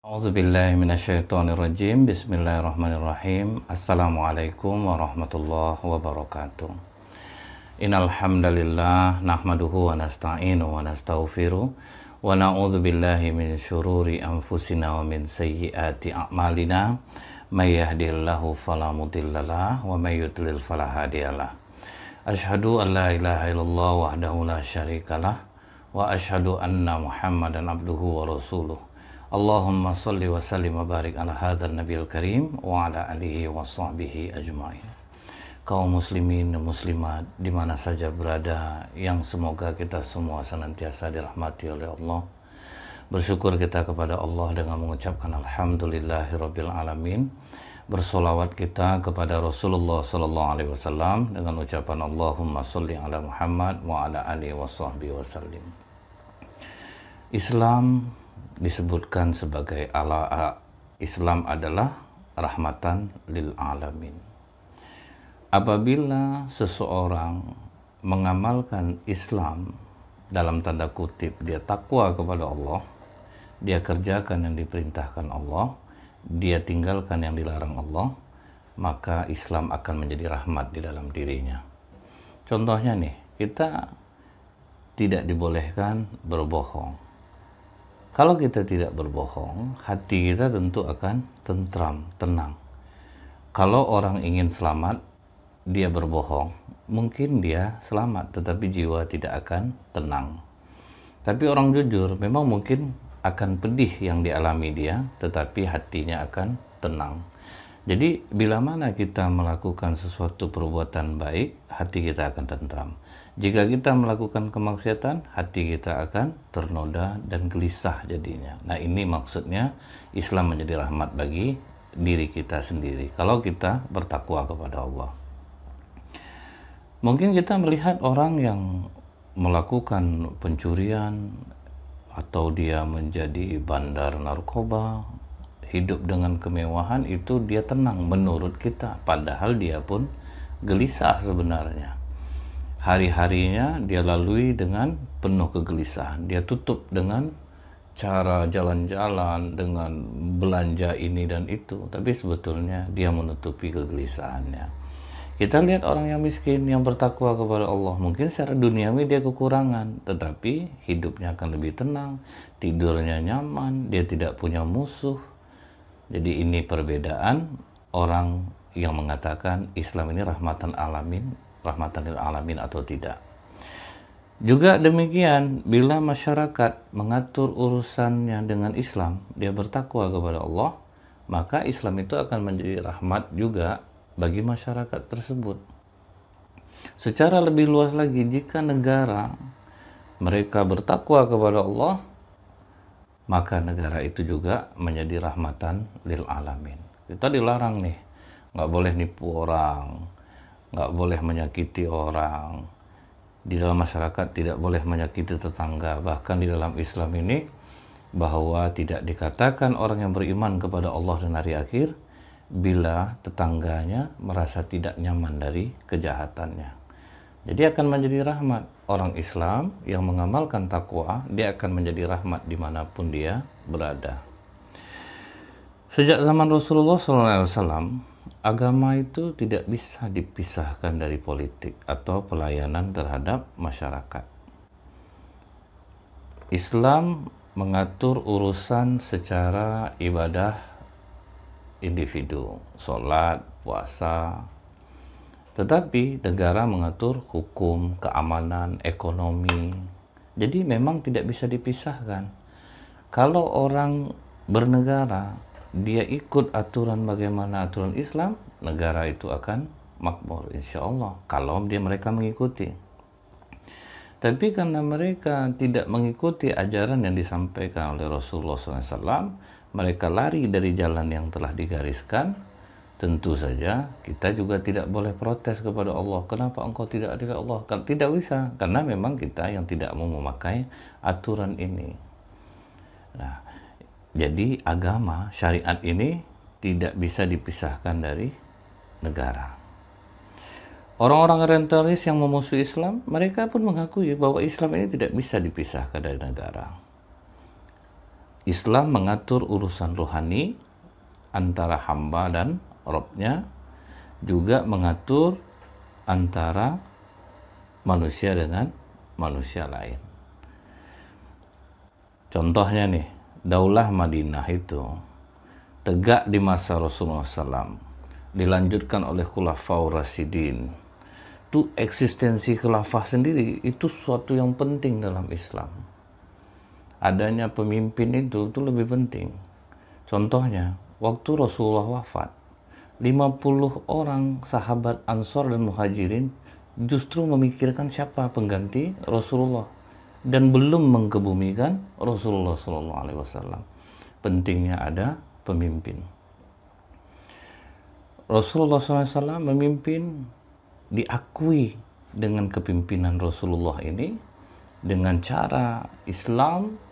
A'udzubillahiminasyaitonirrajim. Bismillahirrahmanirrahim. Assalamualaikum warahmatullahi wabarakatuh. Innal hamdalillah nahmaduhu wa nasta'inuhu wa nastaghfiruh wa na'udzubillahi min syururi anfusina wa min sayyiati a'malina. May yahdihillahu fala mudhillalah wa may yudlil fala hadiyalah. Asyhadu an la ilaha illallah wahdahu la syarikalah wa asyhadu anna Muhammadan abduhu wa rasuluh. Allahumma salli wa sallim wa barik ala hadzal nabiyil karim wa ala alihi wa sahbihi ajma'in. Kaum muslimin dan muslimat di mana saja berada, yang semoga kita semua senantiasa dirahmati oleh Allah. Bersyukur kita kepada Allah dengan mengucapkan alhamdulillahirabbil alamin. Bersolawat kita kepada Rasulullah sallallahu alaihi wasallam dengan ucapan Allahumma shalli ala Muhammad wa ala alihi wa sahbihi wasallim. Islam disebutkan sebagai Islam adalah rahmatan lil alamin. Apabila seseorang mengamalkan Islam, dalam tanda kutip dia takwa kepada Allah, dia kerjakan yang diperintahkan Allah, dia tinggalkan yang dilarang Allah, maka Islam akan menjadi rahmat di dalam dirinya. Contohnya nih, kita tidak dibolehkan berbohong. Kalau kita tidak berbohong, hati kita tentu akan tentram, tenang. Kalau orang ingin selamat, dia berbohong, mungkin dia selamat, tetapi jiwa tidak akan tenang. Tapi orang jujur, memang mungkin akan pedih yang dialami dia, tetapi hatinya akan tenang. Jadi, bila mana kita melakukan sesuatu perbuatan baik, hati kita akan tentram. Jika kita melakukan kemaksiatan, hati kita akan ternoda dan gelisah jadinya. Nah, ini maksudnya Islam menjadi rahmat bagi diri kita sendiri kalau kita bertakwa kepada Allah. Mungkin kita melihat orang yang melakukan pencurian atau dia menjadi bandar narkoba, hidup dengan kemewahan, itu dia tenang menurut kita, padahal dia pun gelisah sebenarnya. Hari-harinya dia lalui dengan penuh kegelisahan. Dia tutup dengan cara jalan-jalan, dengan belanja ini dan itu. Tapi sebetulnya dia menutupi kegelisahannya. Kita lihat orang yang miskin, yang bertakwa kepada Allah. Mungkin secara duniawi dia kekurangan, tetapi hidupnya akan lebih tenang, tidurnya nyaman, dia tidak punya musuh. Jadi ini perbedaan orang yang mengatakan Islam ini rahmatan lil alamin atau tidak. Juga demikian, bila masyarakat mengatur urusannya dengan Islam, dia bertakwa kepada Allah, maka Islam itu akan menjadi rahmat juga bagi masyarakat tersebut. Secara lebih luas lagi, jika negara mereka bertakwa kepada Allah, maka negara itu juga menjadi rahmatan lil alamin. Kita dilarang nih, nggak boleh nipu orang, nggak boleh menyakiti orang. Di dalam masyarakat tidak boleh menyakiti tetangga. Bahkan di dalam Islam ini, bahwa tidak dikatakan orang yang beriman kepada Allah dan hari akhir bila tetangganya merasa tidak nyaman dari kejahatannya. Jadi akan menjadi rahmat. Orang Islam yang mengamalkan takwa, dia akan menjadi rahmat dimanapun dia berada. Sejak zaman Rasulullah SAW, agama itu tidak bisa dipisahkan dari politik atau pelayanan terhadap masyarakat. Islam mengatur urusan secara ibadah individu, sholat, puasa. Tetapi negara mengatur hukum, keamanan, ekonomi. Jadi memang tidak bisa dipisahkan. Kalau orang bernegara, dia ikut aturan bagaimana aturan Islam, negara itu akan makmur insya Allah kalau mereka mengikuti. Tapi karena mereka tidak mengikuti ajaran yang disampaikan oleh Rasulullah SAW, mereka lari dari jalan yang telah digariskan. Tentu saja kita juga tidak boleh protes kepada Allah. Kenapa engkau tidak adil Allah? Tidak bisa, karena memang kita yang tidak mau memakai aturan ini. Nah, jadi agama, syariat ini tidak bisa dipisahkan dari negara. Orang-orang orientalis yang memusuhi Islam, mereka pun mengakui bahwa Islam ini tidak bisa dipisahkan dari negara. Islam mengatur urusan rohani antara hamba dan Robnya, juga mengatur antara manusia dengan manusia lain. Contohnya nih, Daulah Madinah itu tegak di masa Rasulullah SAW, dilanjutkan oleh Khulafaur Rasyidin. Itu eksistensi khilafah sendiri itu suatu yang penting dalam Islam. Adanya pemimpin itu lebih penting. Contohnya, waktu Rasulullah wafat, 50 orang sahabat Ansor dan Muhajirin justru memikirkan siapa pengganti Rasulullah dan belum mengkebumikan Rasulullah SAW. Pentingnya ada pemimpin. Rasulullah SAW memimpin, diakui dengan kepimpinan Rasulullah ini dengan cara Islam.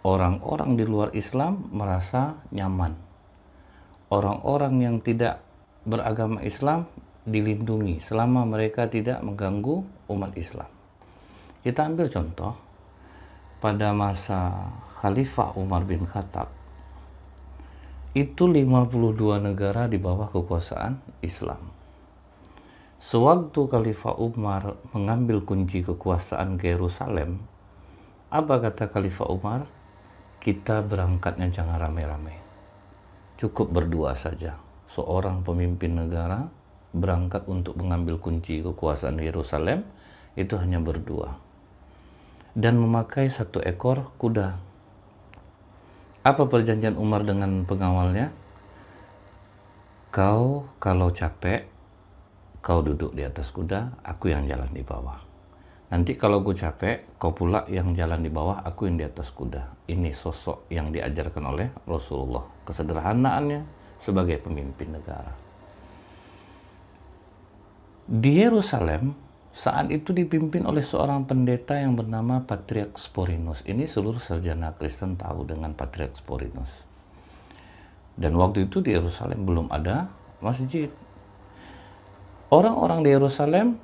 Orang-orang di luar Islam merasa nyaman. Orang-orang yang tidak beragama Islam dilindungi selama mereka tidak mengganggu umat Islam. Kita ambil contoh pada masa Khalifah Umar bin Khattab. Itu 52 negara di bawah kekuasaan Islam. Sewaktu Khalifah Umar mengambil kunci kekuasaan ke Yerusalem, apa kata Khalifah Umar? Kita berangkatnya jangan rame-rame. Cukup berdua saja. Seorang pemimpin negara berangkat untuk mengambil kunci kekuasaan Yerusalem itu hanya berdua. Dan memakai 1 ekor kuda. Apa perjanjian Umar dengan pengawalnya? Kau kalau capek, kau duduk di atas kuda, aku yang jalan di bawah. Nanti kalau gue capek, kau pula yang jalan di bawah, aku yang di atas kuda. Ini sosok yang diajarkan oleh Rasulullah. Kesederhanaannya sebagai pemimpin negara. Di Yerusalem, saat itu dipimpin oleh seorang pendeta yang bernama Patriark Sporinus. Ini seluruh sarjana Kristen tahu dengan Patriark Sporinus. Dan waktu itu di Yerusalem belum ada masjid. Orang-orang di Yerusalem,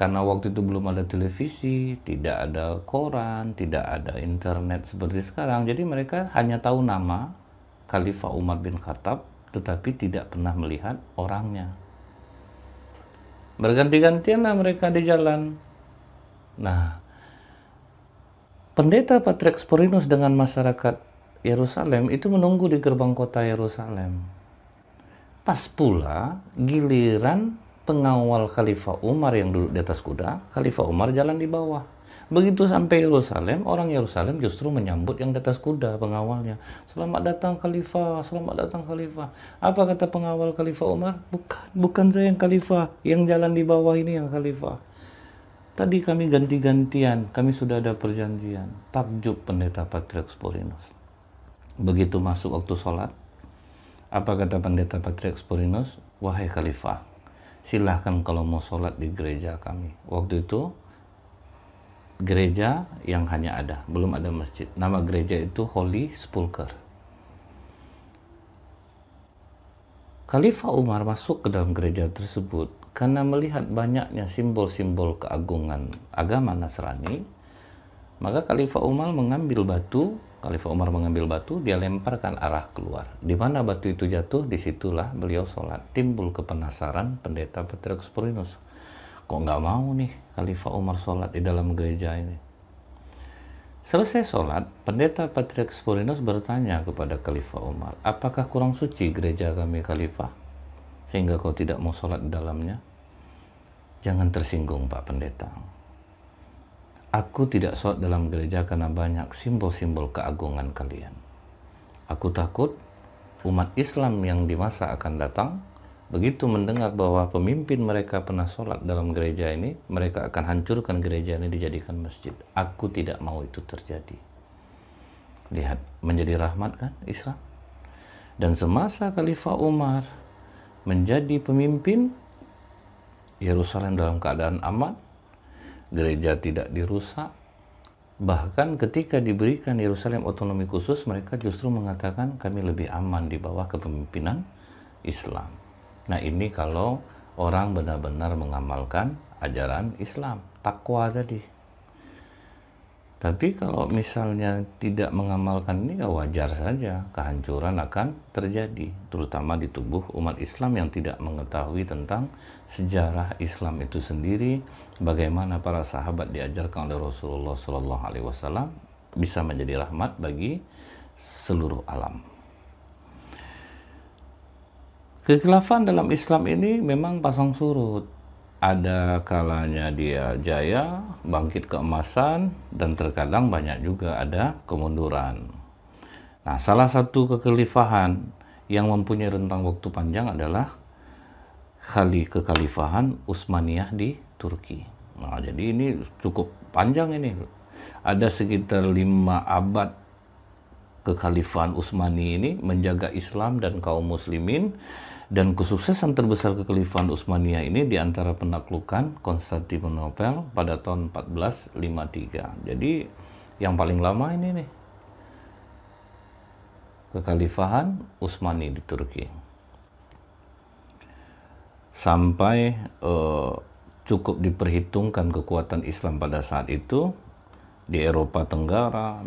karena waktu itu belum ada televisi, tidak ada koran, tidak ada internet seperti sekarang. Jadi mereka hanya tahu nama Khalifah Umar bin Khattab, tetapi tidak pernah melihat orangnya. Berganti-gantianlah mereka di jalan. Nah, pendeta Patriark Sporinus dengan masyarakat Yerusalem itu menunggu di gerbang kota Yerusalem. Pas pula giliran pengawal Khalifah Umar yang duduk di atas kuda, Khalifah Umar jalan di bawah. Begitu sampai Yerusalem, orang Yerusalem justru menyambut yang di atas kuda, pengawalnya. Selamat datang Khalifah, selamat datang Khalifah. Apa kata pengawal Khalifah Umar? Bukan saya yang Khalifah, yang jalan di bawah ini yang Khalifah. Tadi kami ganti-gantian, kami sudah ada perjanjian. Takjub pendeta Patriark Sporinus. Begitu masuk waktu sholat, apa kata pendeta Patriark Sporinus? Wahai Khalifah, silahkan kalau mau sholat di gereja kami. Waktu itu gereja yang hanya ada, belum ada masjid. Nama gereja itu Holy Sepulchre. Khalifah Umar masuk ke dalam gereja tersebut karena melihat banyaknya simbol-simbol keagungan agama Nasrani. Maka Khalifah Umar mengambil batu, dia lemparkan arah keluar. Di mana batu itu jatuh, disitulah beliau sholat. Timbul kepenasaran pendeta Patriark Sporinus. Kok nggak mau nih Khalifah Umar sholat di dalam gereja ini? Selesai sholat, pendeta Patriark Sporinus bertanya kepada Khalifah Umar, apakah kurang suci gereja kami Khalifah? Sehingga kau tidak mau sholat di dalamnya? Jangan tersinggung Pak Pendeta. Aku tidak sholat dalam gereja karena banyak simbol-simbol keagungan kalian. Aku takut umat Islam yang di masa akan datang, begitu mendengar bahwa pemimpin mereka pernah sholat dalam gereja ini, mereka akan hancurkan gereja ini dijadikan masjid. Aku tidak mau itu terjadi. Lihat, menjadi rahmat kan Islam? Dan semasa Khalifah Umar menjadi pemimpin, Yerusalem dalam keadaan aman, gereja tidak dirusak. Bahkan ketika diberikan Yerusalem otonomi khusus, mereka justru mengatakan kami lebih aman di bawah kepemimpinan Islam. Nah ini kalau orang benar-benar mengamalkan ajaran Islam, takwa tadi. Tapi kalau misalnya tidak mengamalkan ini, ya wajar saja kehancuran akan terjadi, terutama di tubuh umat Islam yang tidak mengetahui tentang sejarah Islam itu sendiri, bagaimana para sahabat diajarkan oleh Rasulullah Shallallahu Alaihi Wasallam bisa menjadi rahmat bagi seluruh alam. Kekhilafan dalam Islam ini memang pasang surut. Ada kalanya dia jaya, bangkit keemasan, dan terkadang banyak juga ada kemunduran. Nah, salah satu kekhalifahan yang mempunyai rentang waktu panjang adalah kekhalifahan Utsmaniyah di Turki. Nah, jadi ini cukup panjang ini. Ada sekitar 5 abad kekhalifahan Utsmani ini menjaga Islam dan kaum muslimin. Dan kesuksesan terbesar kekhalifahan Utsmaniyah ini diantara penaklukan Konstantinopel pada tahun 1453. Jadi yang paling lama ini nih, kekhalifahan Utsmani di Turki. Sampai cukup diperhitungkan kekuatan Islam pada saat itu di Eropa Tenggara,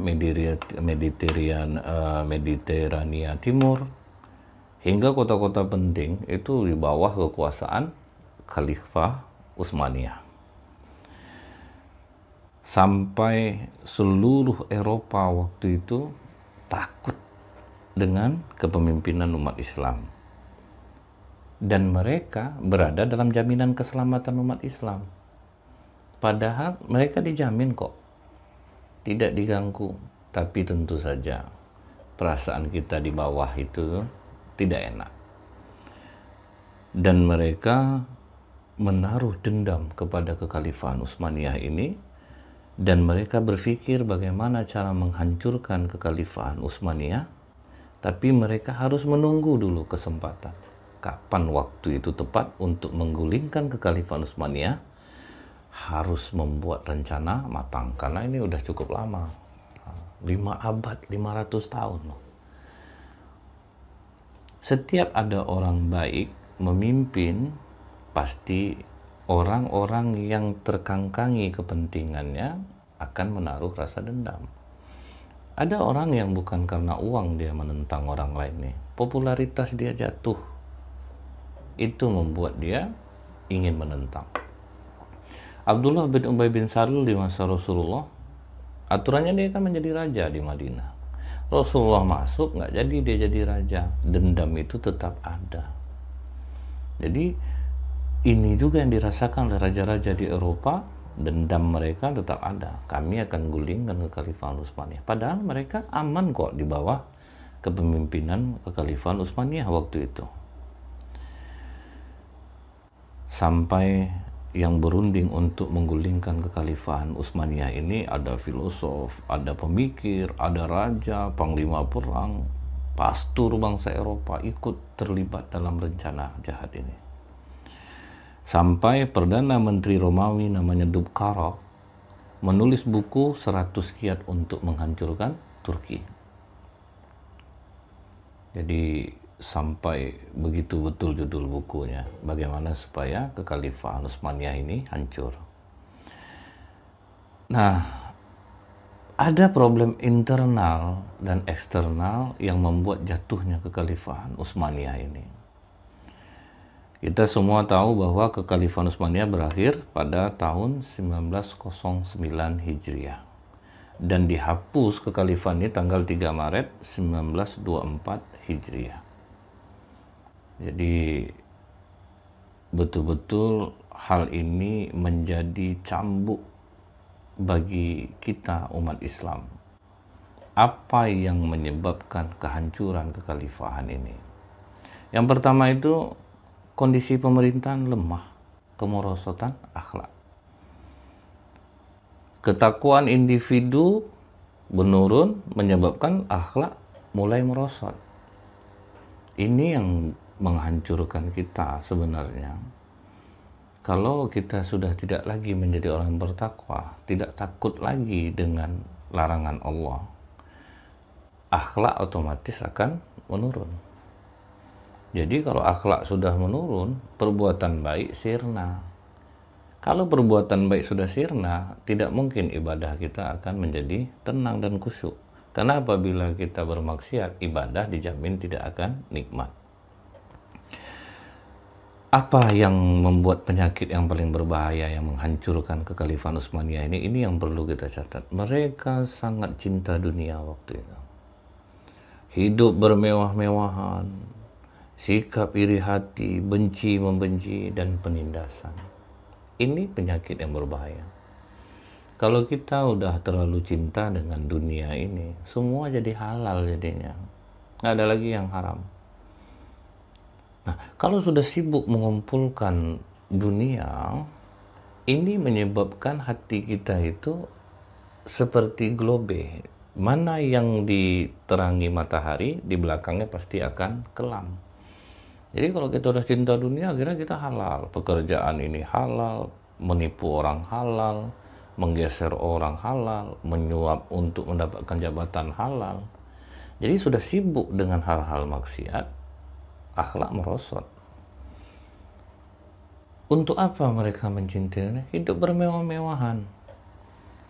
Mediterania Timur, hingga kota-kota penting itu di bawah kekuasaan Khalifah Utsmaniyah. Sampai seluruh Eropa waktu itu takut dengan kepemimpinan umat Islam. Dan mereka berada dalam jaminan keselamatan umat Islam. Padahal mereka dijamin kok, tidak diganggu. Tapi tentu saja perasaan kita di bawah itu tidak enak. Dan mereka menaruh dendam kepada kekhalifahan Utsmaniyah ini, dan mereka berpikir bagaimana cara menghancurkan kekhalifahan Utsmaniyah, tapi mereka harus menunggu dulu kesempatan. Kapan waktu itu tepat untuk menggulingkan kekhalifahan Utsmaniyah, harus membuat rencana matang, karena ini udah cukup lama. 5 abad, 500 tahun loh. Setiap ada orang baik memimpin, pasti orang-orang yang terkangkangi kepentingannya akan menaruh rasa dendam. Ada orang yang bukan karena uang dia menentang orang lain nih, popularitas dia jatuh, itu membuat dia ingin menentang. Abdullah bin Ubay bin Salul di masa Rasulullah, aturannya dia kan menjadi raja di Madinah. Rasulullah masuk, nggak jadi dia jadi raja. Dendam itu tetap ada. Jadi ini juga yang dirasakan oleh raja-raja di Eropa. Dendam mereka tetap ada. Kami akan gulingkan kekhalifahan Utsmaniyah. Padahal mereka aman kok di bawah kepemimpinan kekhalifahan Utsmaniyah waktu itu. Sampai yang berunding untuk menggulingkan kekhalifahan Utsmaniyah ini ada filosof, ada pemikir, ada raja, panglima perang, pastur bangsa Eropa ikut terlibat dalam rencana jahat ini. Sampai Perdana Menteri Romawi namanya Dubkara menulis buku 100 kiat untuk menghancurkan Turki. Jadi sampai begitu betul judul bukunya, bagaimana supaya kekhalifahan Utsmaniyah ini hancur. Nah, ada problem internal dan eksternal yang membuat jatuhnya kekhalifahan Utsmaniyah ini. Kita semua tahu bahwa kekhalifahan Utsmaniyah berakhir pada tahun 1909 Hijriah dan dihapus kekhalifahan ini tanggal 3 Maret 1924 Hijriah. Jadi betul-betul hal ini menjadi cambuk bagi kita umat Islam. Apa yang menyebabkan kehancuran kekhalifahan ini? Yang pertama itu kondisi pemerintahan lemah, kemerosotan akhlak. Ketakwaan individu menurun menyebabkan akhlak mulai merosot. Ini yang menghancurkan kita sebenarnya. Kalau kita sudah tidak lagi menjadi orang yang bertakwa, tidak takut lagi dengan larangan Allah, akhlak otomatis akan menurun. Jadi kalau akhlak sudah menurun, perbuatan baik sirna. Kalau perbuatan baik sudah sirna, tidak mungkin ibadah kita akan menjadi tenang dan khusyuk. Karena apabila kita bermaksiat, ibadah dijamin tidak akan nikmat. Apa yang membuat penyakit yang paling berbahaya yang menghancurkan kekhalifahan Utsmaniyah ini? Ini yang perlu kita catat. Mereka sangat cinta dunia waktu itu. Hidup bermewah-mewahan, sikap iri hati, benci membenci, dan penindasan. Ini penyakit yang berbahaya. Kalau kita udah terlalu cinta dengan dunia ini, semua jadi halal jadinya. Nggak ada lagi yang haram. Nah, kalau sudah sibuk mengumpulkan dunia, ini menyebabkan hati kita itu seperti globe. Mana yang diterangi matahari, di belakangnya pasti akan kelam. Jadi kalau kita udah cinta dunia, akhirnya kita halal. Pekerjaan ini halal, menipu orang halal, menggeser orang halal, menyuap untuk mendapatkan jabatan halal. Jadi sudah sibuk dengan hal-hal maksiat, akhlak merosot. Untuk apa mereka mencintainya? Hidup bermewah-mewahan.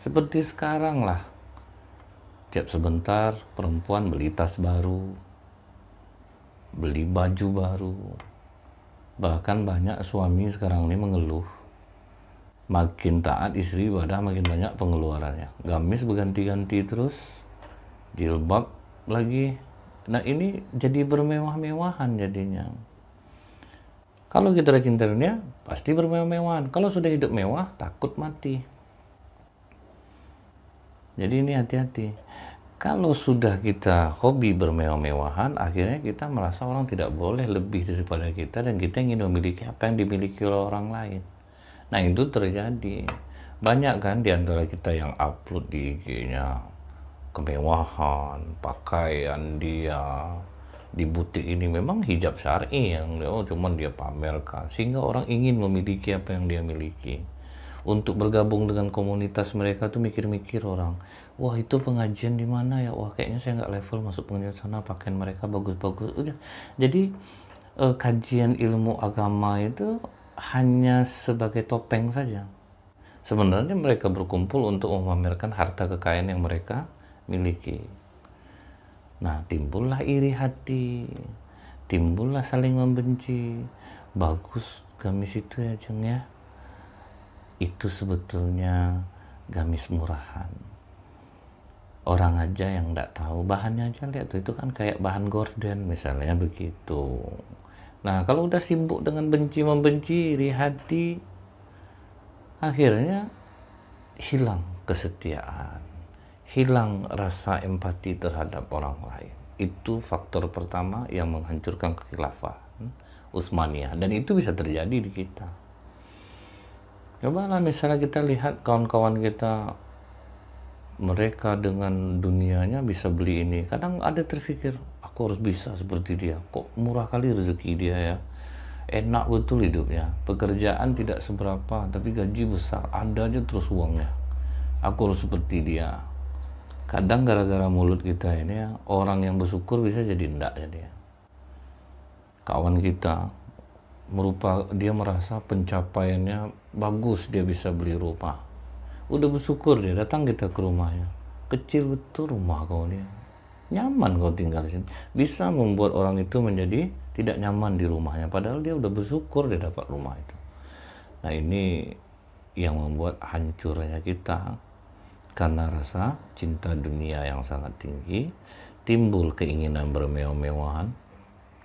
Seperti sekarang lah. Tiap sebentar perempuan beli tas baru, beli baju baru. Bahkan banyak suami sekarang ini mengeluh. Makin taat istri ibadah, makin banyak pengeluarannya. Gamis berganti-ganti terus, jilbab lagi. Nah ini jadi bermewah-mewahan jadinya. Kalau kita cinta dunia, pasti bermewah-mewahan. Kalau sudah hidup mewah, takut mati. Jadi ini hati-hati. Kalau sudah kita hobi bermewah-mewahan, akhirnya kita merasa orang tidak boleh lebih daripada kita, dan kita ingin memiliki apa yang dimiliki oleh orang lain. Nah itu terjadi. Banyak kan di antara kita yang upload di IG-nya kemewahan, pakaian dia di butik ini memang hijab syar'i yang cuman dia pamerkan, sehingga orang ingin memiliki apa yang dia miliki. Untuk bergabung dengan komunitas mereka tuh mikir-mikir orang, wah itu pengajian di mana ya, wah kayaknya saya nggak level masuk pengajian sana, pakaian mereka bagus-bagus. Udah, jadi kajian ilmu agama itu hanya sebagai topeng saja. Sebenarnya mereka berkumpul untuk memamerkan harta kekayaan yang mereka miliki. Nah, timbullah iri hati, timbullah saling membenci. Bagus gamis itu ya, Jeng ya. Itu sebetulnya gamis murahan. Orang aja yang enggak tahu, bahannya aja lihat tuh, itu kan kayak bahan gorden misalnya begitu. Nah, kalau udah sibuk dengan benci membenci, iri hati, akhirnya hilang kesetiaan, hilang rasa empati terhadap orang lain. Itu faktor pertama yang menghancurkan kekhilafan Utsmaniyah, dan itu bisa terjadi di kita. Cobalah misalnya kita lihat kawan-kawan kita, mereka dengan dunianya bisa beli ini. Kadang ada terpikir, aku harus bisa seperti dia. Kok murah kali rezeki dia ya. Enak betul hidupnya. Pekerjaan tidak seberapa, tapi gaji besar. Ada aja terus uangnya. Aku harus seperti dia. Kadang gara-gara mulut kita ini ya, orang yang bersyukur bisa jadi enggak jadi ya. Kawan kita dia merasa pencapaiannya bagus, dia bisa beli rumah. Udah bersyukur dia, datang kita ke rumahnya. Kecil betul rumah kau ini. Nyaman kau tinggal di sini. Bisa membuat orang itu menjadi tidak nyaman di rumahnya, padahal dia udah bersyukur dia dapat rumah itu. Nah, ini yang membuat hancurnya kita. Karena rasa cinta dunia yang sangat tinggi, timbul keinginan bermewah-mewahan.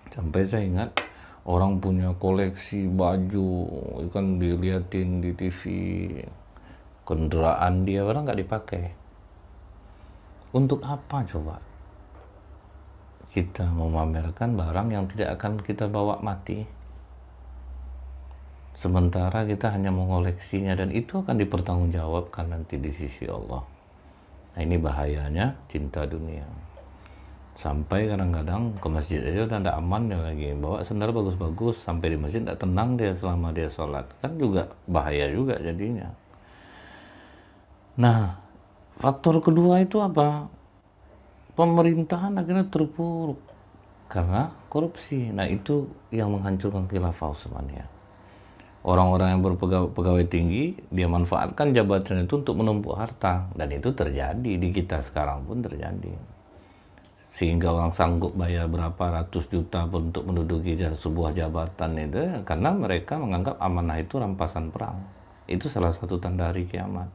Sampai saya ingat orang punya koleksi baju, kan diliatin di TV, kendaraan dia orang nggak dipakai. Untuk apa coba kita memamerkan barang yang tidak akan kita bawa mati? Sementara kita hanya mengoleksinya, dan itu akan dipertanggungjawabkan nanti di sisi Allah. Nah, ini bahayanya cinta dunia. Sampai kadang-kadang ke masjid aja udah tidak aman ya lagi. Bawa sendal bagus-bagus, sampai di masjid tidak tenang dia selama dia sholat. Kan juga bahaya juga jadinya. Nah, faktor kedua itu apa? Pemerintahan akhirnya terpuruk karena korupsi. Nah, itu yang menghancurkan khilafah Utsmaniyah. Orang-orang yang berpegawai tinggi, dia manfaatkan jabatan itu untuk menumpuk harta. Dan itu terjadi di kita sekarang pun terjadi. Sehingga orang sanggup bayar berapa ratus juta pun untuk menduduki sebuah jabatan itu, karena mereka menganggap amanah itu rampasan perang. Itu salah satu tanda hari kiamat.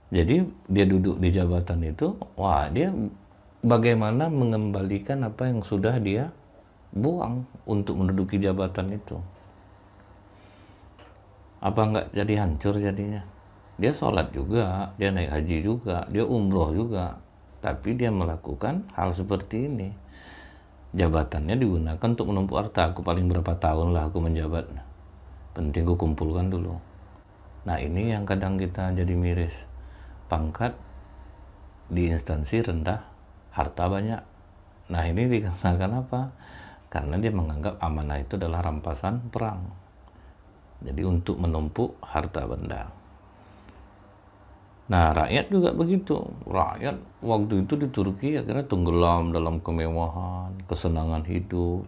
Jadi dia duduk di jabatan itu, wah dia bagaimana mengembalikan apa yang sudah dia buang untuk menduduki jabatan itu. Apa enggak jadi hancur jadinya? Dia sholat juga, dia naik haji juga, dia umroh juga, tapi dia melakukan hal seperti ini. Jabatannya digunakan untuk menumpuk harta. Aku paling berapa tahun lah aku menjabat, penting aku kumpulkan dulu. Nah ini yang kadang kita jadi miris, pangkat di instansi rendah, harta banyak. Nah ini dikarenakan apa? Karena dia menganggap amanah itu adalah rampasan perang. Jadi untuk menumpuk harta benda. Nah rakyat juga begitu. Rakyat waktu itu di Turki akhirnya tenggelam dalam kemewahan, kesenangan hidup,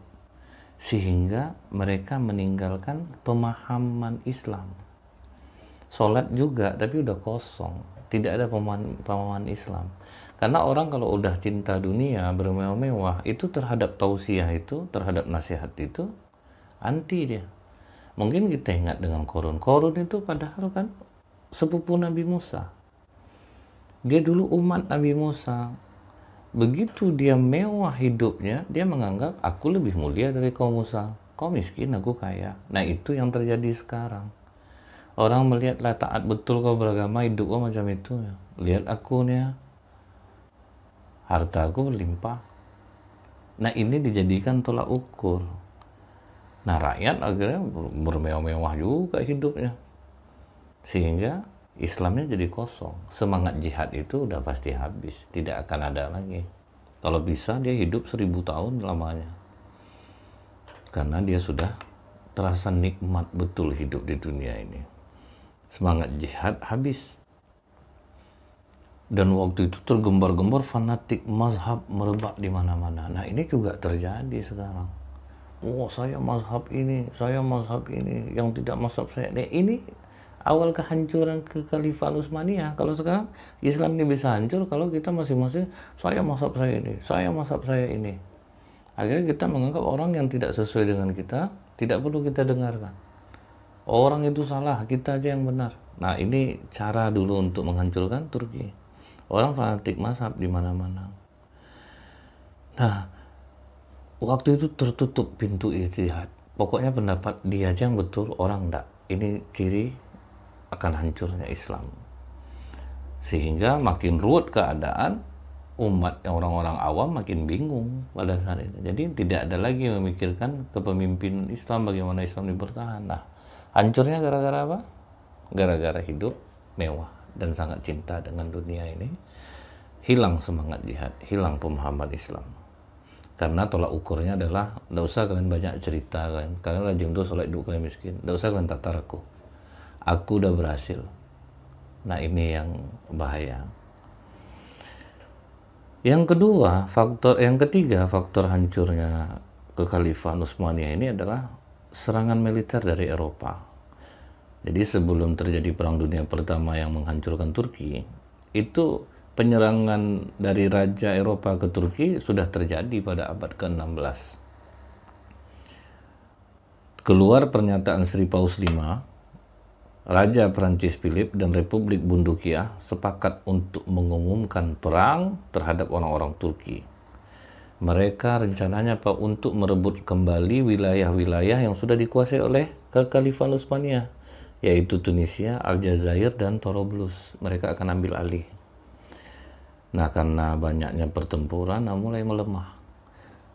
sehingga mereka meninggalkan pemahaman Islam. Sholat juga tapi udah kosong, tidak ada pemahaman Islam. Karena orang kalau udah cinta dunia, bermewah-mewah, itu terhadap tausiah itu, terhadap nasihat itu anti dia. Mungkin kita ingat dengan Korun. Korun itu padahal kan sepupu Nabi Musa. Dia dulu umat Nabi Musa. Begitu dia mewah hidupnya, dia menganggap aku lebih mulia dari kaum Musa. Kau miskin, aku kaya. Nah itu yang terjadi sekarang. Orang melihatlah taat betul kau beragama, hidup kau macam itu. Lihat aku nih, harta aku berlimpah. Nah ini dijadikan tolak ukur. Nah rakyat akhirnya bermewah-mewah juga hidupnya, sehingga Islamnya jadi kosong. Semangat jihad itu udah pasti habis, tidak akan ada lagi. Kalau bisa dia hidup 1000 tahun lamanya, karena dia sudah terasa nikmat betul hidup di dunia ini. Semangat jihad habis. Dan waktu itu tergembar-gembar fanatik mazhab merebak di mana-mana. Nah ini juga terjadi sekarang. Oh saya mazhab ini, yang tidak mazhab saya. Nah, ini awal kehancuran kekhalifahan Utsmaniyah. Kalau sekarang Islam ini bisa hancur kalau kita masing-masing saya mazhab saya ini. Akhirnya kita menganggap orang yang tidak sesuai dengan kita tidak perlu kita dengarkan. Orang itu salah, kita aja yang benar. Nah ini cara dulu untuk menghancurkan Turki. Orang fanatik mazhab di mana-mana. Nah waktu itu tertutup pintu ijtihad. Pokoknya pendapat dia aja yang betul, orang enggak. Ini ciri akan hancurnya Islam. Sehingga makin ruwet keadaan, umat yang orang-orang awam makin bingung pada saat itu. Jadi tidak ada lagi memikirkan kepemimpinan Islam, bagaimana Islam dipertahan. Nah, hancurnya gara-gara apa? Gara-gara hidup mewah dan sangat cinta dengan dunia ini. Hilang semangat jihad, hilang pemahaman Islam. Karena tolak ukurnya adalah, tidak usah kalian banyak cerita, kalian rajin tuh sholat hidup kalian miskin, tidak usah kalian tatar aku udah berhasil. Nah ini yang bahaya. Yang ketiga faktor hancurnya kekhalifahan Utsmaniyah ini adalah serangan militer dari Eropa. Jadi sebelum terjadi Perang Dunia Pertama yang menghancurkan Turki, itu penyerangan dari Raja Eropa ke Turki sudah terjadi pada abad ke-16. Keluar pernyataan Sri Paus V, Raja Prancis Philip dan Republik Bundukiah sepakat untuk mengumumkan perang terhadap orang-orang Turki. Mereka rencananya untuk merebut kembali wilayah-wilayah yang sudah dikuasai oleh kekhalifahan Utsmaniyah, yaitu Tunisia, Aljazair, dan Tobruk. Mereka akan ambil alih. Nah, karena banyaknya pertempuran, mulai melemah.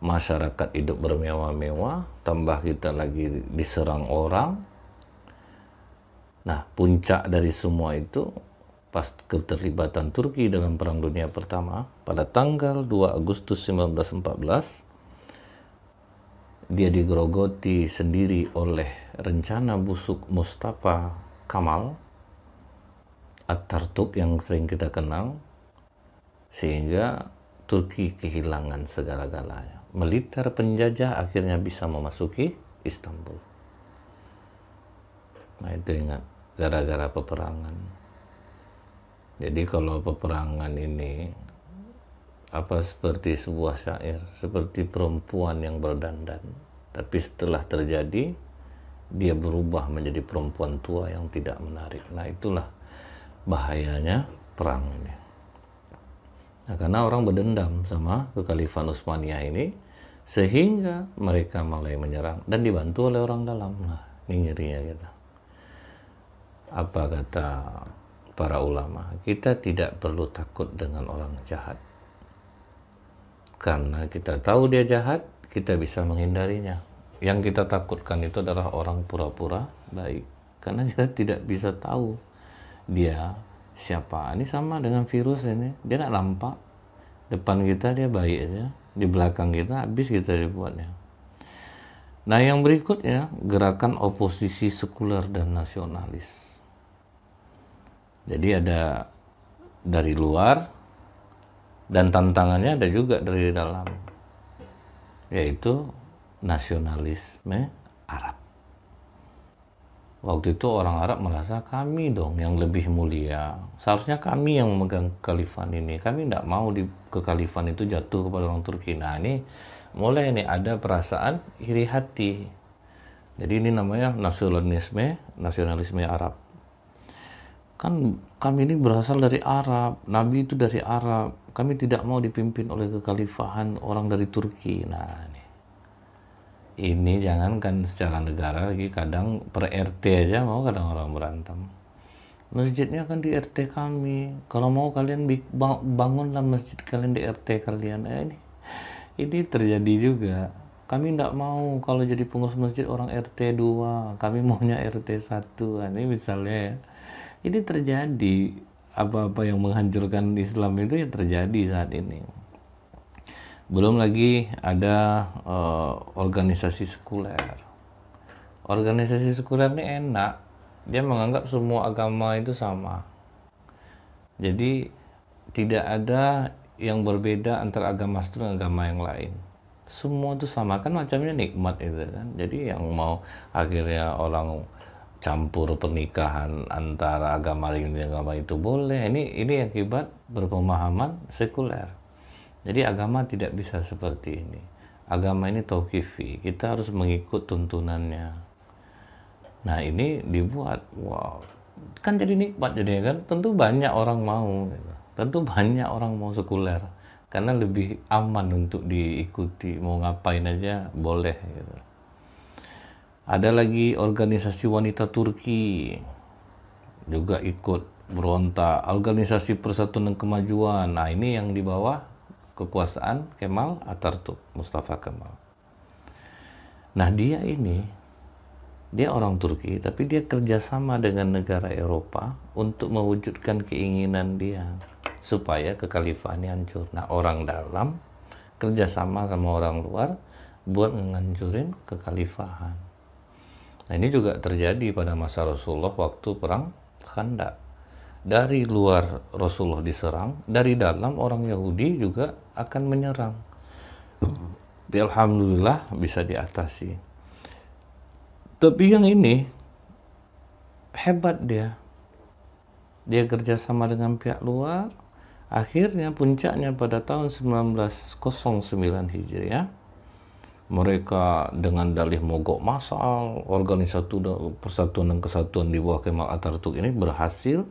Masyarakat hidup bermewah-mewah, tambah kita lagi diserang orang. Nah, puncak dari semua itu, pas keterlibatan Turki dalam Perang Dunia Pertama, pada tanggal 2 Agustus 1914, dia digerogoti sendiri oleh rencana busuk Mustafa Kemal Atatürk yang sering kita kenal, sehingga Turki kehilangan segala-galanya. Militer penjajah akhirnya bisa memasuki Istanbul. Nah itu ingat, gara-gara peperangan. Jadi kalau peperangan ini apa seperti sebuah syair, seperti perempuan yang berdandan, tapi setelah terjadi dia berubah menjadi perempuan tua yang tidak menarik. Nah itulah bahayanya perang ini. Nah karena orang berdendam sama kekhalifahan Utsmaniyah ini, sehingga mereka mulai menyerang dan dibantu oleh orang dalam. Nah ini ngerinya gitu. Apa kata para ulama? Kita tidak perlu takut dengan orang jahat. Karena kita tahu dia jahat, kita bisa menghindarinya. Yang kita takutkan itu adalah orang pura-pura baik. Karena kita tidak bisa tahu dia siapa. Ini sama dengan virus ini. Dia nggak nampak. Depan kita dia baik aja. Di belakang kita habis kita dibuatnya. Nah yang berikutnya, gerakan oposisi sekuler dan nasionalis. Jadi ada dari luar, dan tantangannya ada juga dari dalam, yaitu nasionalisme Arab. Waktu itu orang Arab merasa kami dong yang lebih mulia, seharusnya kami yang memegang kekhalifahan ini, kami tidak mau kekhalifahan itu jatuh kepada orang Turki. Nah ini mulai nih ada perasaan iri hati. Jadi ini namanya nasionalisme Arab. Kan kami ini berasal dari Arab, Nabi itu dari Arab, kami tidak mau dipimpin oleh kekhalifahan orang dari Turki. Nah ini jangankan secara negara, lagi kadang per RT aja mau kadang orang berantem. Masjidnya kan di RT kami, kalau mau kalian bangunlah masjid kalian di RT kalian. Ini terjadi juga. Kami tidak mau kalau jadi pengurus masjid orang RT 2, kami maunya RT 1. Ini misalnya ya. Ini terjadi, apa-apa yang menghancurkan Islam itu ya terjadi saat ini. Belum lagi ada organisasi sekuler. Organisasi sekuler ini enak, dia menganggap semua agama itu sama. Jadi tidak ada yang berbeda antara agama satu dengan agama yang lain. Semua itu sama, kan macamnya nikmat itu kan. Jadi yang mau akhirnya orang campur pernikahan antara agama ini dan agama itu boleh. Ini akibat berpemahaman sekuler. Jadi agama tidak bisa seperti ini. Agama ini tauqifi, kita harus mengikut tuntunannya. Nah ini dibuat, wow, kan jadi nikmat jadinya kan. Tentu banyak orang mau, gitu. Tentu banyak orang mau sekuler karena lebih aman untuk diikuti. Mau ngapain aja boleh gitu. Ada lagi organisasi wanita Turki juga ikut berontak, organisasi Persatuan dan Kemajuan. Nah ini yang di bawah kekuasaan Kemal Atatürk, Mustafa Kemal. Nah dia orang Turki, tapi dia kerjasama dengan negara Eropa untuk mewujudkan keinginan dia supaya kekhalifahannya hancur. Nah orang dalam kerjasama sama orang luar buat ngancurin kekhalifahan. Nah ini juga terjadi pada masa Rasulullah waktu perang Khandaq. Dari luar Rasulullah diserang, dari dalam orang Yahudi juga akan menyerang. Alhamdulillah bisa diatasi. Tapi yang ini hebat dia. Dia kerjasama dengan pihak luar. Akhirnya puncaknya pada tahun 1909 Hijriah, mereka dengan dalih mogok massal, organisasi Persatuan dan Kesatuan di bawah Kemal Atatürk ini berhasil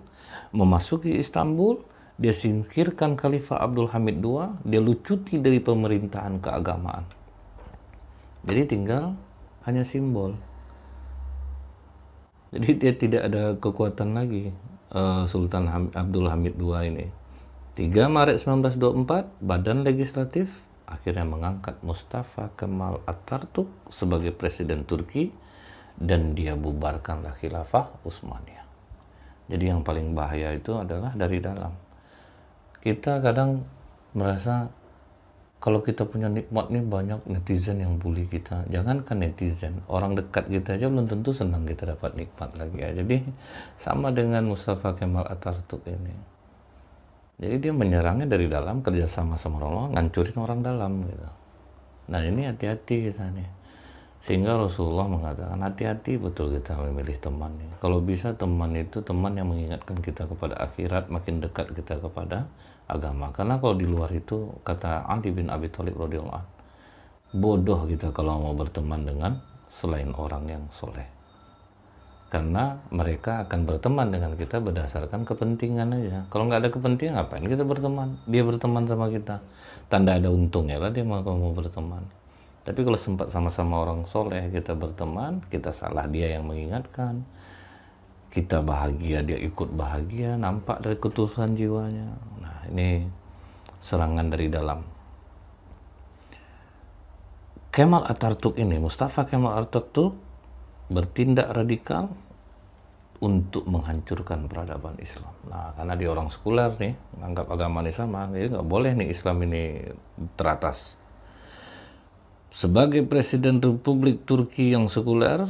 memasuki Istanbul. Dia singkirkan Khalifah Abdul Hamid II, dia lucuti dari pemerintahan keagamaan. Jadi tinggal hanya simbol. Jadi dia tidak ada kekuatan lagi, Sultan Abdul Hamid II ini. 3 Maret 1924, Badan Legislatif akhirnya mengangkat Mustafa Kemal Atatürk sebagai presiden Turki dan dia bubarkanlah khilafah Utsmaniyah. Jadi yang paling bahaya itu adalah dari dalam. Kita kadang merasa kalau kita punya nikmat nih, banyak netizen yang bully kita. Jangankan netizen, orang dekat kita aja belum tentu senang kita dapat nikmat lagi ya. Jadi sama dengan Mustafa Kemal Atatürk ini. Jadi dia menyerangnya dari dalam, kerjasama sama orang luar, ngancurin orang dalam gitu. Nah ini hati-hati kita nih. Sehingga Rasulullah mengatakan hati-hati betul kita memilih teman. Kalau bisa teman itu teman yang mengingatkan kita kepada akhirat, makin dekat kita kepada agama. Karena kalau di luar itu, kata Ali bin Abi Thalib radhiyallahu anhu, bodoh kita kalau mau berteman dengan selain orang yang soleh. Karena mereka akan berteman dengan kita berdasarkan kepentingan aja. Kalau nggak ada kepentingan, ngapain kita berteman? Dia berteman sama kita, tanda ada untungnya lah dia mau berteman. Tapi kalau sempat sama-sama orang soleh kita berteman, kita salah dia yang mengingatkan, kita bahagia dia ikut bahagia, nampak dari ketulusan jiwanya. Nah, ini serangan dari dalam. Kemal Atatürk ini, Mustafa Kemal Atatürk bertindak radikal untuk menghancurkan peradaban Islam. Nah, karena dia orang sekuler nih, menganggap agama ini sama, jadi nggak boleh nih Islam ini teratas. Sebagai Presiden Republik Turki yang sekuler,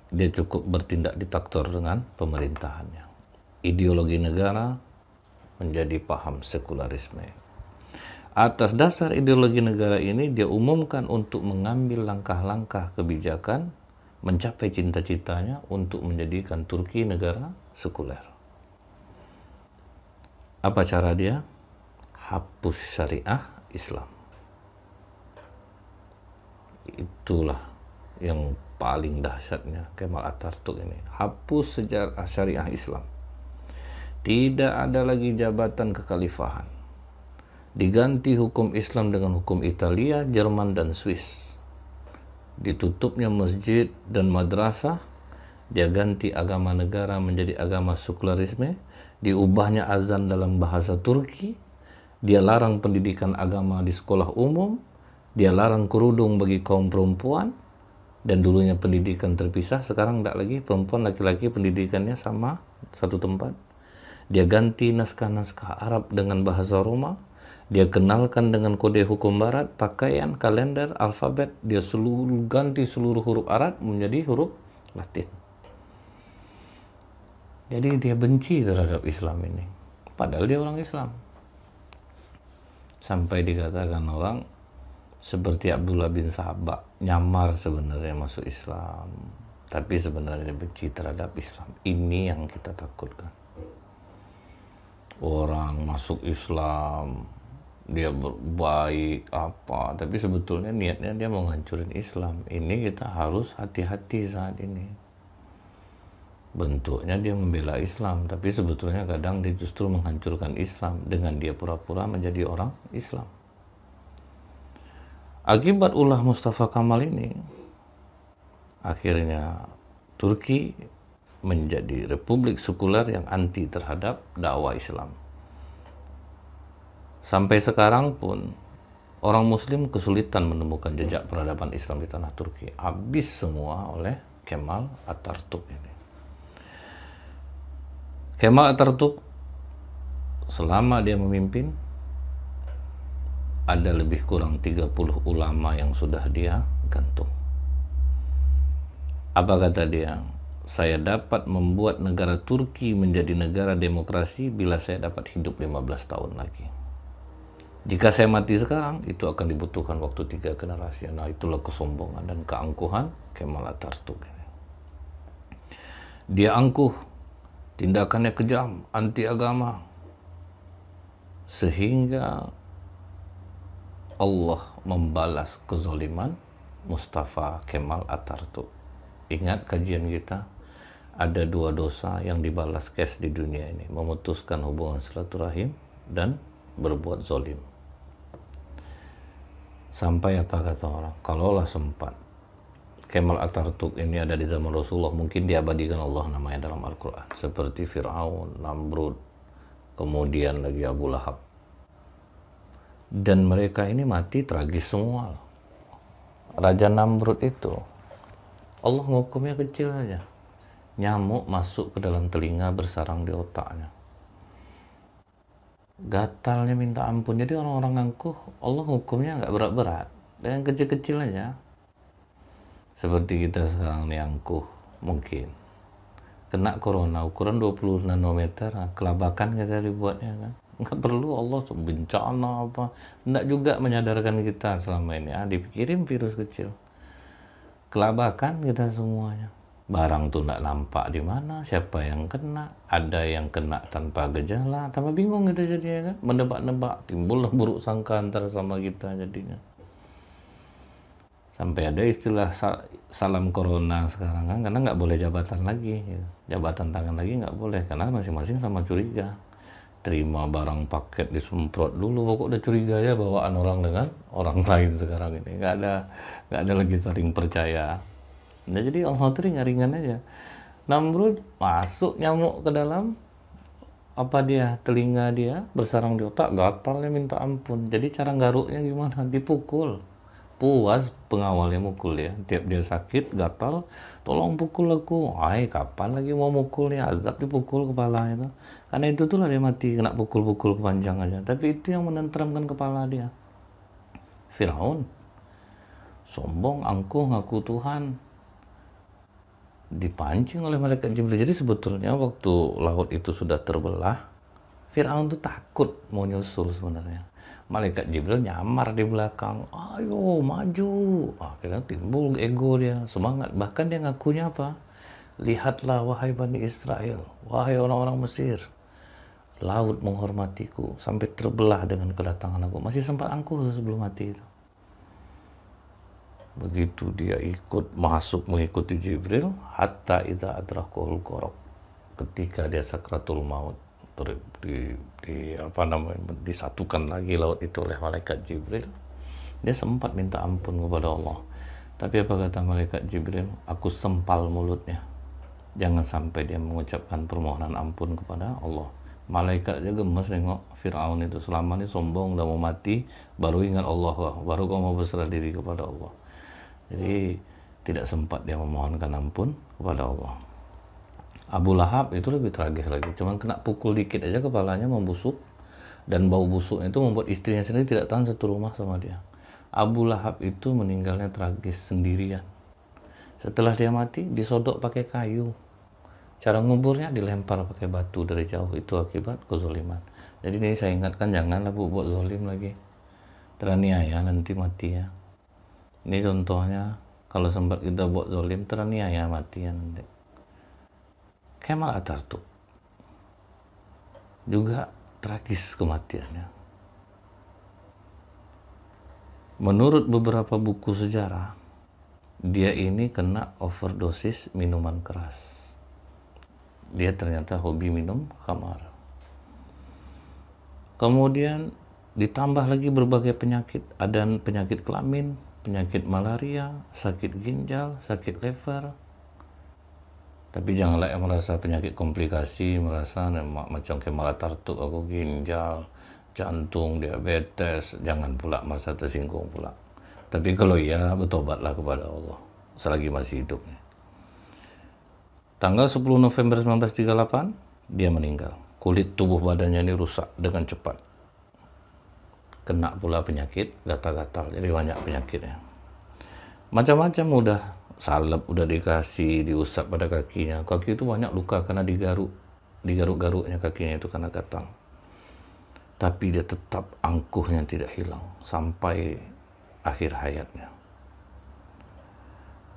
dia cukup bertindak diktator dengan pemerintahannya. Ideologi negara menjadi paham sekularisme. Atas dasar ideologi negara ini, dia umumkan untuk mengambil langkah-langkah kebijakan mencapai cita-citanya untuk menjadikan Turki negara sekuler. Apa cara dia? Hapus syariah Islam. Itulah yang paling dahsyatnya Kemal Atatürk ini. Hapus sejarah syariah Islam. Tidak ada lagi jabatan kekhalifahan. Diganti hukum Islam dengan hukum Italia, Jerman, dan Swiss. Ditutupnya masjid dan madrasah. Dia ganti agama negara menjadi agama sekularisme. Diubahnya azan dalam bahasa Turki. Dia larang pendidikan agama di sekolah umum. Dia larang kerudung bagi kaum perempuan, dan dulunya pendidikan terpisah, sekarang tidak lagi, perempuan laki-laki pendidikannya sama satu tempat. Dia ganti naskah-naskah Arab dengan bahasa Roma, dia kenalkan dengan kode hukum barat, pakaian, kalender, alfabet, dia ganti seluruh huruf Arab menjadi huruf Latin. Jadi dia benci terhadap Islam ini, padahal dia orang Islam. Sampai dikatakan orang seperti Abdullah bin Sabah, nyamar sebenarnya masuk Islam, tapi sebenarnya benci terhadap Islam. Ini yang kita takutkan. Orang masuk Islam, dia berbaik apa, tapi sebetulnya niatnya dia mau ngancurin Islam. Ini kita harus hati-hati saat ini. Bentuknya dia membela Islam, tapi sebetulnya kadang dia justru menghancurkan Islam dengan dia pura-pura menjadi orang Islam. Akibat ulah Mustafa Kemal ini, akhirnya Turki menjadi republik sekuler yang anti terhadap dakwah Islam. Sampai sekarang pun, orang Muslim kesulitan menemukan jejak peradaban Islam di tanah Turki. Habis semua oleh Kemal Atatürk ini. Kemal Atatürk, selama dia memimpin, ada lebih kurang 30 ulama yang sudah dia gantung. Apa kata dia? Saya dapat membuat negara Turki menjadi negara demokrasi bila saya dapat hidup 15 tahun lagi. Jika saya mati sekarang, itu akan dibutuhkan waktu 3 generasi. Nah, itulah kesombongan dan keangkuhan Kemal Atatürk. Dia angkuh, tindakannya kejam, anti agama, sehingga Allah membalas kezaliman Mustafa Kemal Atatürk. Ingat kajian kita, ada 2 dosa yang dibalas cash di dunia ini, memutuskan hubungan silaturahim dan berbuat zalim. Sampai apa kata orang, kalaulah sempat Kemal Atatürk ini ada di zaman Rasulullah, mungkin diabadikan Allah namanya dalam Al-Quran, seperti Fir'aun, Namrud, kemudian lagi Abu Lahab. Dan mereka ini mati tragis semua. Raja Namrud itu, Allah hukumnya kecil saja. Nyamuk masuk ke dalam telinga, bersarang di otaknya. Gatalnya minta ampun. Jadi orang-orang angkuh, Allah hukumnya nggak berat-berat. Dan kecil-kecil aja. Seperti kita sekarang nih angkuh, mungkin. Kena corona, ukuran 20 nanometer, kelabakan kita dibuatnya kan. Nggak perlu Allah bencana apa, nggak juga menyadarkan kita selama ini. Dipikirin virus kecil. Kelabakan kita semuanya. Barang tuh nggak nampak di mana, siapa yang kena, ada yang kena tanpa gejala, tambah bingung kita jadinya kan, menebak-nebak, timbullah buruk sangka antara sama kita jadinya. Sampai ada istilah salam corona sekarang kan, karena nggak boleh jabatan lagi, gitu. Jabatan tangan lagi nggak boleh, karena masing-masing sama curiga. Terima barang paket disemprot dulu, pokok udah curiga ya bawaan orang dengan orang lain sekarang ini. Nggak ada lagi saling percaya. Nah jadi Allah tuh ringan-ringan aja. Namrud masuk nyamuk ke dalam apa dia, telinga dia bersarang di otak, gatalnya minta ampun. Jadi cara garuknya gimana? Dipukul. Puas pengawalnya mukul ya. Tiap dia sakit, gatal, tolong pukul aku. Ay, kapan lagi mau mukulnya? Azab dipukul kepala itu. Karena itu tuh lah dia mati, kena pukul-pukul kepanjang aja. Tapi itu yang menenteramkan kepala dia. Firaun sombong, angkuh, ngaku Tuhan, dipancing oleh malaikat Jibril. Jadi sebetulnya waktu laut itu sudah terbelah, Firaun tuh takut mau nyusul sebenarnya. Malaikat Jibril nyamar di belakang, ayo maju. Akhirnya timbul ego dia, semangat. Bahkan dia ngakunya apa? Lihatlah wahai Bani Israel, wahai orang-orang Mesir, laut menghormatiku sampai terbelah dengan kedatangan aku. Masih sempat angkuh sebelum mati itu. Begitu dia ikut masuk mengikuti Jibril, hatta idza adrakul qoraq, ketika dia sakratul maut, disatukan lagi laut itu oleh malaikat Jibril, dia sempat minta ampun kepada Allah. Tapi apa kata malaikat Jibril? Aku sempal mulutnya, jangan sampai dia mengucapkan permohonan ampun kepada Allah. Malaikat aja gemes nengok Fir'aun itu, selama ini sombong, udah mau mati, baru ingat Allah, baru kau mau berserah diri kepada Allah. Jadi tidak sempat dia memohonkan ampun kepada Allah. Abu Lahab itu lebih tragis lagi, cuman kena pukul dikit aja kepalanya membusuk, dan bau busuknya itu membuat istrinya sendiri tidak tahan satu rumah sama dia. Abu Lahab itu meninggalnya tragis sendirian. Setelah dia mati disodok pakai kayu, cara nguburnya dilempar pakai batu dari jauh. Itu akibat kezaliman. Jadi ini saya ingatkan, janganlah buat zalim lagi, teraniaya nanti mati ya. Ini contohnya, kalau sempat kita buat zalim, teraniaya mati ya nanti. Kemal Atatürk juga tragis kematiannya. Menurut beberapa buku sejarah, dia ini kena overdosis minuman keras. Dia ternyata hobi minum khamar. Kemudian ditambah lagi berbagai penyakit, ada penyakit kelamin, penyakit malaria, sakit ginjal, sakit lever. Tapi janganlah yang merasa penyakit komplikasi, merasa macam Kemal Atatürk, aku ginjal, jantung, diabetes, jangan pula merasa tersinggung pula. Tapi kalau iya, bertobatlah kepada Allah selagi masih hidup. Tanggal 10 November 1938, dia meninggal. Kulit tubuh badannya ini rusak dengan cepat. Kena pula penyakit gatal-gatal, jadi banyak penyakitnya. Macam-macam udah salep, udah dikasih, diusap pada kakinya. Kaki itu banyak luka karena digaruk-garuknya kakinya itu karena gatal. Tapi dia tetap angkuhnya tidak hilang sampai akhir hayatnya.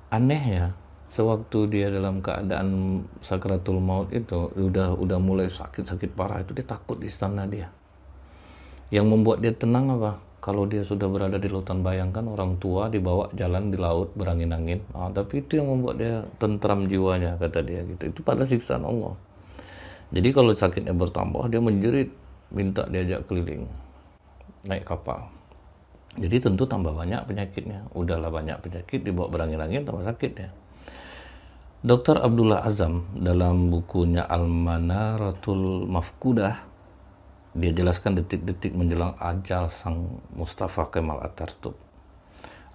Aneh ya, sewaktu dia dalam keadaan sakratul maut itu udah mulai sakit parah itu, dia takut di istana dia. Yang membuat dia tenang apa? Kalau dia sudah berada di lautan, bayangkan orang tua dibawa jalan di laut berangin-angin. Tapi itu yang membuat dia tentram jiwanya, kata dia gitu. Itu pada siksaan Allah. Jadi kalau sakitnya bertambah, dia menjerit, minta diajak keliling, naik kapal. Jadi tentu tambah banyak penyakitnya. Udahlah banyak penyakit, dibawa berangin-angin, tambah sakitnya. Dr. Abdullah Azzam dalam bukunya Al-Manaratul Mafkudah, dia jelaskan detik-detik menjelang ajal sang Mustafa Kemal Atatürk.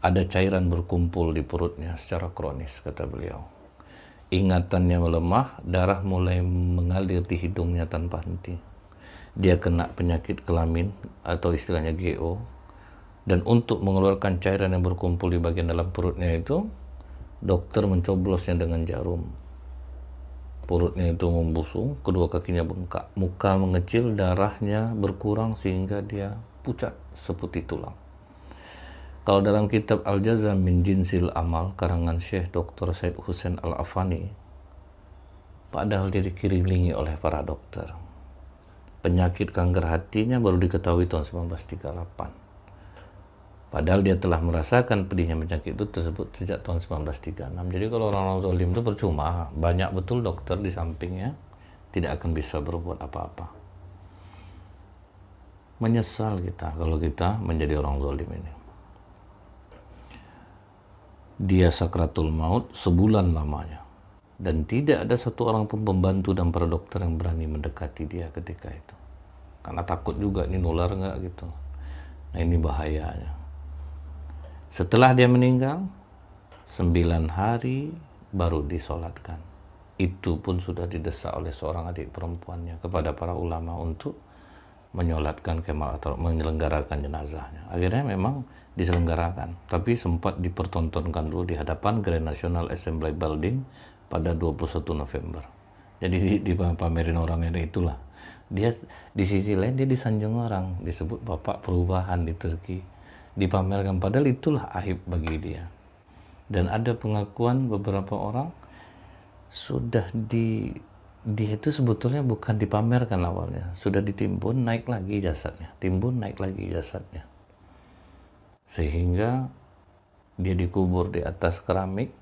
Ada cairan berkumpul di perutnya secara kronis, kata beliau. Ingatannya melemah, darah mulai mengalir di hidungnya tanpa henti. Dia kena penyakit kelamin atau istilahnya GO. Dan untuk mengeluarkan cairan yang berkumpul di bagian dalam perutnya itu, dokter mencoblosnya dengan jarum. Perutnya itu membusung, kedua kakinya bengkak, muka mengecil, darahnya berkurang sehingga dia pucat seputih tulang. Kalau dalam kitab Al-Jaza min Jinsil Amal karangan Syekh Dr. Said Hussein Al-Afani, padahal dia dikelilingi oleh para dokter, penyakit kanker hatinya baru diketahui tahun 1938. Padahal dia telah merasakan pedihnya penyakit itu tersebut sejak tahun 1936. Jadi kalau orang-orang zalim itu percuma, banyak betul dokter di sampingnya, tidak akan bisa berbuat apa-apa. Menyesal kita kalau kita menjadi orang zalim ini. Dia sakratul maut sebulan lamanya, dan tidak ada satu orang pun pembantu dan para dokter yang berani mendekati dia ketika itu, karena takut juga ini nular nggak gitu. Nah ini bahayanya. Setelah dia meninggal 9 hari baru disolatkan. Itu pun sudah didesak oleh seorang adik perempuannya kepada para ulama untuk menyolatkan kemal atau menyelenggarakan jenazahnya. Akhirnya memang diselenggarakan, tapi sempat dipertontonkan dulu di hadapan Grand National Assembly Building pada 21 November. Jadi dipamerin orangnya itulah. Dia di sisi lain dia disanjung orang, disebut bapak perubahan di Turki. Dipamerkan, padahal itulah aib bagi dia. Dan ada pengakuan beberapa orang sudah dia itu sebetulnya bukan dipamerkan awalnya, sudah ditimbun naik lagi jasadnya, timbun naik lagi jasadnya, sehingga dia dikubur di atas keramik.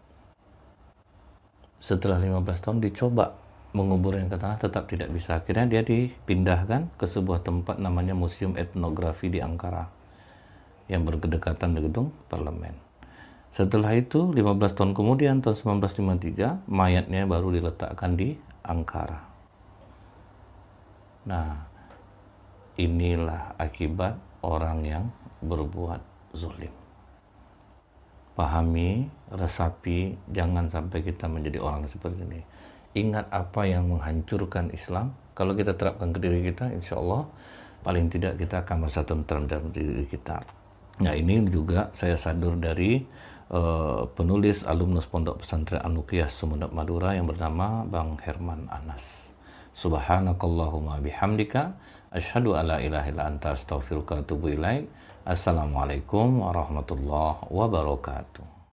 Setelah 15 tahun dicoba mengubur yang ke tanah, tetap tidak bisa. Akhirnya dia dipindahkan ke sebuah tempat namanya Museum Etnografi di Ankara yang berdekatan dengan gedung parlemen. Setelah itu 15 tahun kemudian tahun 1953 mayatnya baru diletakkan di Ankara. Nah, inilah akibat orang yang berbuat zalim. Pahami, resapi, jangan sampai kita menjadi orang seperti ini. Ingat apa yang menghancurkan Islam. Kalau kita terapkan ke diri kita, insya Allah paling tidak kita akan merasa tentram dalam diri kita. Nah ini juga saya sadur dari penulis alumnus Pondok Pesantren An-Nuqiyah Sumeneb Madura yang bernama Bang Herman Anas. Subhanakallahumma bihamdika asyhadu alla ilaha illa anta astaghfiruka wa atubu ilaik. Assalamualaikum warahmatullahi wabarakatuh.